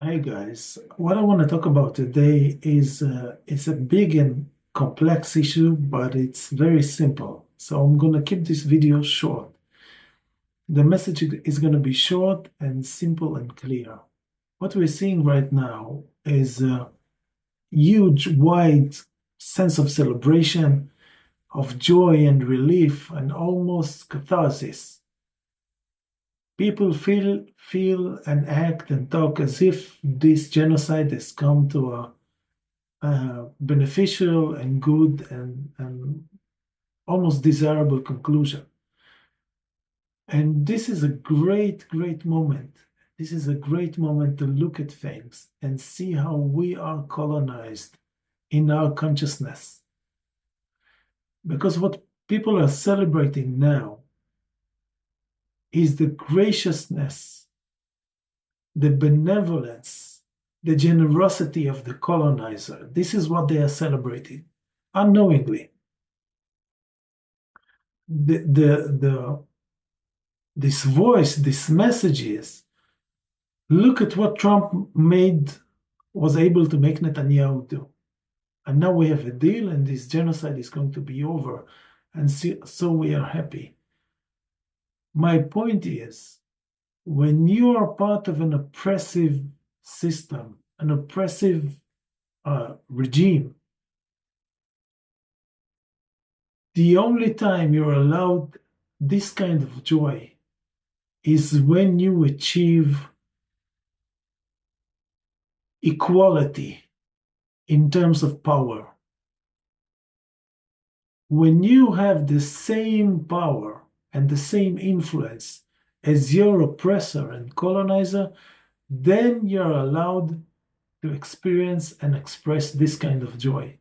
Hi guys, what I want to talk about today is a big and complex issue, but it's very simple. So I'm going to keep this video short. The message is going to be short and simple and clear. What we're seeing right now is a huge, wide sense of celebration, of joy and relief, and almost catharsis. People feel and act and talk as if this genocide has come to a beneficial and good and almost desirable conclusion. And this is a great, great moment. This is a great moment to look at things and see how we are colonized in our consciousness. Because what people are celebrating now is the graciousness, the benevolence, the generosity of the colonizer. This is what they are celebrating unknowingly. This voice, this message is, look at what Trump was able to make Netanyahu do. And now we have a deal and this genocide is going to be over. And so we are happy. My point is, when you are part of an oppressive system, an oppressive regime, the only time you're allowed this kind of joy is when you achieve equality in terms of power. When you have the same power and the same influence as your oppressor and colonizer, then you're allowed to experience and express this kind of joy.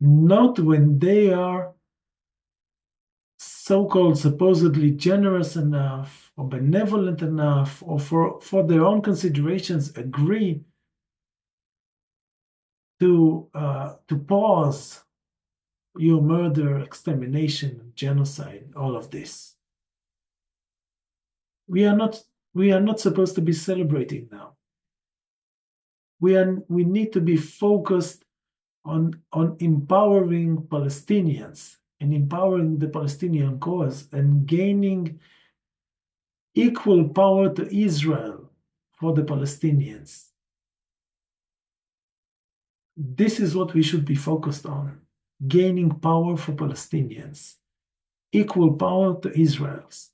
Not when they are so-called supposedly generous enough or benevolent enough or for their own considerations agree to pause your murder, extermination, genocide, all of this. We are not supposed to be celebrating now. We need to be focused on empowering Palestinians and empowering the Palestinian cause and gaining equal power to Israel for the Palestinians. This is what we should be focused on, gaining power for Palestinians, equal power to Israel's.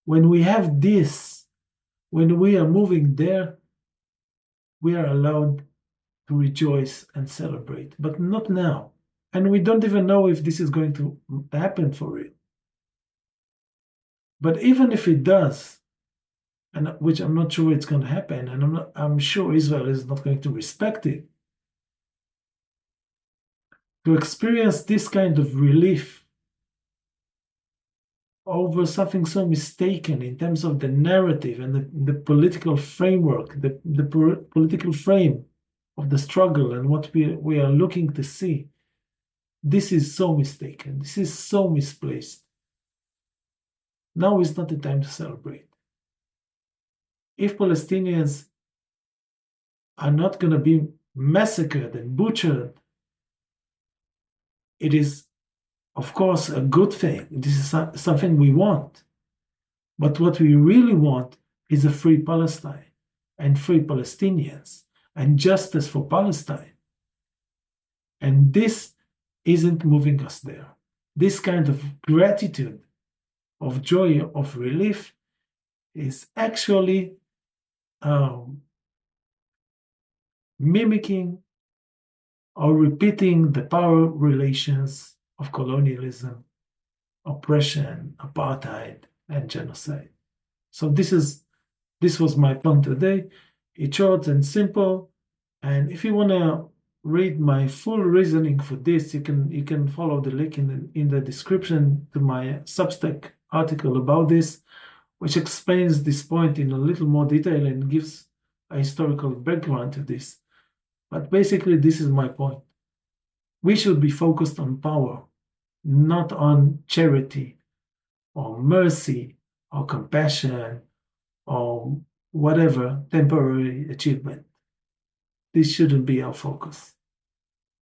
When we have this, when we are moving there, we are allowed to rejoice and celebrate, but not now. And we don't even know if this is going to happen for real. But even if it does, and which I'm not sure it's going to happen, and I'm sure Israel is not going to respect it, to experience this kind of relief over something so mistaken in terms of the narrative and the political framework, the political frame of the struggle and what we are looking to see. This is so mistaken. This is so misplaced. Now is not the time to celebrate. If Palestinians are not going to be massacred and butchered, it is, of course, a good thing. This is something we want. But what we really want is a free Palestine and free Palestinians and justice for Palestine. And this isn't moving us there. This kind of gratitude, of joy, of relief is actually mimicking or repeating the power relations of colonialism, oppression, apartheid, and genocide. So this was my point today. It's short and simple. And if you want to read my full reasoning for this, you can follow the link in the description to my Substack article about this, which explains this point in a little more detail and gives a historical background to this. But basically, this is my point. We should be focused on power, not on charity or mercy or compassion or whatever temporary achievement. This shouldn't be our focus.